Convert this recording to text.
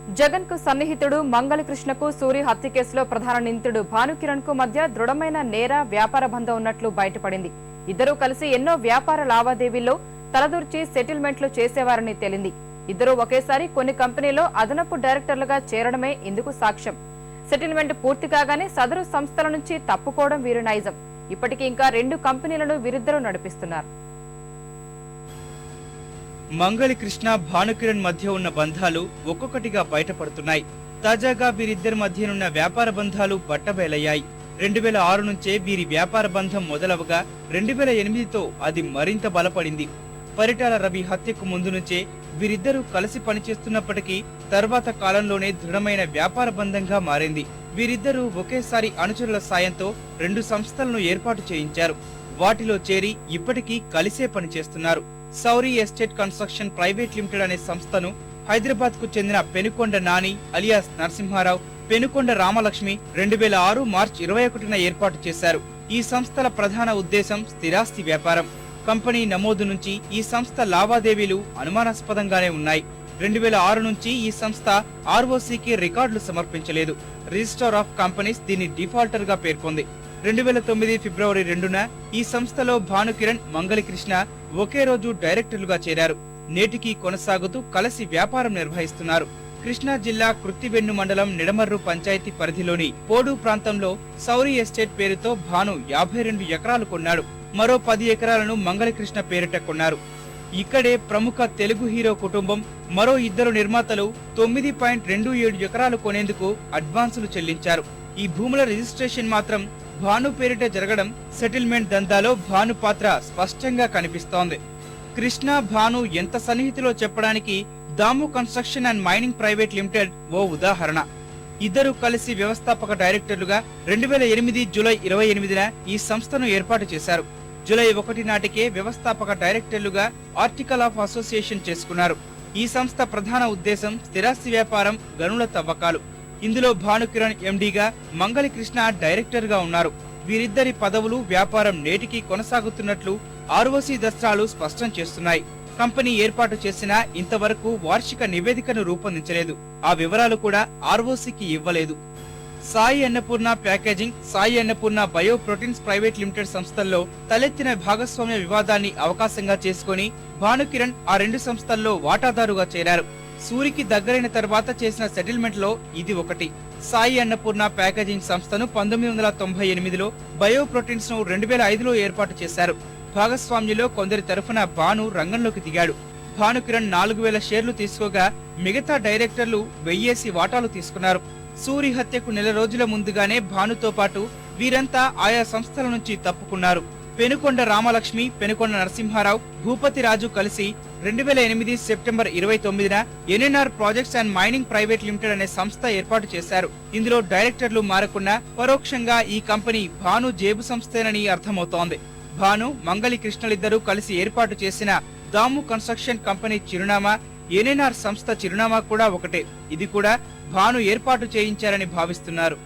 జగన్ కు సన్నిహితుడు మంగళకృష్ణకు సూరి హత్య కేసులో ప్రధాన నిందితుడు భానుకిరణ్ కు మధ్య దృఢమైన నేర వ్యాపార బంధం ఉన్నట్లు బయటపడింది. ఇద్దరూ కలిసి ఎన్నో వ్యాపార లావాదేవీల్లో తలదూర్చి సెటిల్మెంట్లు చేసేవారని తేలింది. ఇద్దరూ ఒకేసారి కొన్ని కంపెనీల్లో అదనపు డైరెక్టర్లుగా చేరడమే ఇందుకు సాక్ష్యం. సెటిల్మెంట్ పూర్తి కాగానే సదరు సంస్థల నుంచి తప్పుకోవడం వీరి నైజం. ఇప్పటికీ ఇంకా 2 కంపెనీలను వీరిద్దరూ నడిపిస్తున్నారు. మంగళకృష్ణ భానుకిరణ్ మధ్య ఉన్న బంధాలు ఒక్కొక్కటిగా బయటపడుతున్నాయి. తాజాగా వీరిద్దరి మధ్యనున్న వ్యాపార బంధాలు బట్టబయలయ్యాయి. 2006 నుంచే వీరి వ్యాపార బంధం మొదలవగా 2008తో అది మరింత బలపడింది. పరిటాల రవి హత్యకు ముందు నుంచే వీరిద్దరూ కలిసి పనిచేస్తున్నప్పటికీ తర్వాత కాలంలోనే దృఢమైన వ్యాపార బంధంగా మారింది. వీరిద్దరూ ఒకేసారి అనుచరుల సాయంతో 2 సంస్థలను ఏర్పాటు చేయించారు. వాటిలో చేరి ఇప్పటికీ కలిసే పనిచేస్తున్నారు. సౌరి ఎస్టేట్ కన్స్ట్రక్షన్ ప్రైవేట్ లిమిటెడ్ అనే సంస్థను హైదరాబాద్ కు చెందిన పెనుకొండ నాని అలియాస్ నరసింహారావు, పెనుకొండ రామలక్ష్మి 2006 మార్చి 21న ఏర్పాటు చేశారు. ఈ సంస్థల ప్రధాన ఉద్దేశం స్థిరాస్తి వ్యాపారం. కంపెనీ నమోదు నుంచి ఈ సంస్థ లావాదేవీలు అనుమానాస్పదంగానే ఉన్నాయి. 2006 నుంచి ఈ సంస్థ ఆర్ఓసీకి రికార్డులు సమర్పించలేదు. రిజిస్టర్ ఆఫ్ కంపెనీస్ దీన్ని డిఫాల్టర్ గా పేర్కొంది. 2009 ఫిబ్రవరి 2న ఈ సంస్థలో భానుకిరణ్, మంగళకృష్ణ ఒకే రోజు డైరెక్టర్లుగా చేరారు. నేటికి కొనసాగుతూ కలిసి వ్యాపారం నిర్వహిస్తున్నారు. కృష్ణా జిల్లా కృత్తివెన్ను మండలం నిడమర్రు పంచాయతీ పరిధిలోని పోడు ప్రాంతంలో సౌరి ఎస్టేట్ పేరుతో భాను 52 ఎకరాలు కొన్నాడు. మరో 10 ఎకరాలను మంగళకృష్ణ పేరిట కొన్నారు. ఇక్కడే ప్రముఖ తెలుగు హీరో కుటుంబం మరో 2 నిర్మాతలు 9.27 ఎకరాలు కొనేందుకు అడ్వాన్సులు చెల్లించారు. ఈ భూముల రిజిస్ట్రేషన్ మాత్రం భాను పేరిట జరగడం సెటిల్మెంట్ దందాలో భాను పాత్ర స్పష్టంగా కనిపిస్తోంది. కృష్ణ, భాను ఎంత సన్నిహితులో చెప్పడానికి Damu construction and mining private limited ఓ ఉదాహరణ. ఇద్దరు కలిసి వ్యవస్థాపక డైరెక్టర్లుగా 2008 జూలై 28న ఈ సంస్థను ఏర్పాటు చేశారు. జూలై 1 నాటికే వ్యవస్థాపక డైరెక్టర్లుగా ఆర్టికల్ ఆఫ్ అసోసియేషన్ చేసుకున్నారు. ఈ సంస్థ ప్రధాన ఉద్దేశం స్థిరాస్తి వ్యాపారం, గనుల తవ్వకాలు. ఇందులో భానుకిరణ్ ఎండీగా, మంగళకృష్ణ డైరెక్టర్ గా ఉన్నారు. వీరిద్దరి పదవులు, వ్యాపారం నేటికి కొనసాగుతున్నట్లు ఆర్ఓసీ దస్త్రాలు స్పష్టం చేస్తున్నాయి. కంపెనీ ఏర్పాటు చేసినా ఇంతవరకు వార్షిక నివేదికను రూపొందించలేదు. ఆ వివరాలు కూడా ఆర్ఓసీకి ఇవ్వలేదు. Sai Annapurna packaging, Sai Annapurna bio proteins private limited సంస్థల్లో తలెత్తిన భాగస్వామ్య వివాదాన్ని అవకాశంగా చేసుకుని భానుకిరణ్ ఆ 2 సంస్థల్లో వాటాదారుగా చేరారు. సూరికి దగ్గరైన తర్వాత చేసిన సెటిల్మెంట్ లో ఇది ఒకటి. సాయి అన్నపూర్ణ ప్యాకేజింగ్ సంస్థను 1998లో, బయో ప్రోటీన్స్ ను 2005లో ఏర్పాటు చేశారు. భాగస్వామ్యులో కొందరి తరఫున భాను రంగంలోకి దిగాడు. భానుకిరణ్ 4000 షేర్లు తీసుకోగా మిగతా డైరెక్టర్లు 1000 వాటాలు తీసుకున్నారు. సూరి హత్యకు నెల రోజుల ముందుగానే భానుతో పాటు వీరంతా ఆయా సంస్థల నుంచి తప్పుకున్నారు. పెనుకొండ రామలక్ష్మి, పెనుకొండ నరసింహారావు, భూపతి రాజు కలిసి 2008 సెప్టెంబర్ 29న NNR projects and mining private limited అనే సంస్థ ఏర్పాటు చేశారు. ఇందులో డైరెక్టర్లు మారకున్నా పరోక్షంగా ఈ కంపెనీ భాను జేబు సంస్థేనని అర్థమవుతోంది. భాను, మంగళకృష్ణలిద్దరూ కలిసి ఏర్పాటు చేసిన దాము కన్స్ట్రక్షన్ కంపెనీ చిరునామా, ఎన్ఎన్ఆర్ సంస్థ చిరునామా కూడా ఒకటే. ఇది కూడా భాను ఏర్పాటు చేయించారని భావిస్తున్నారు.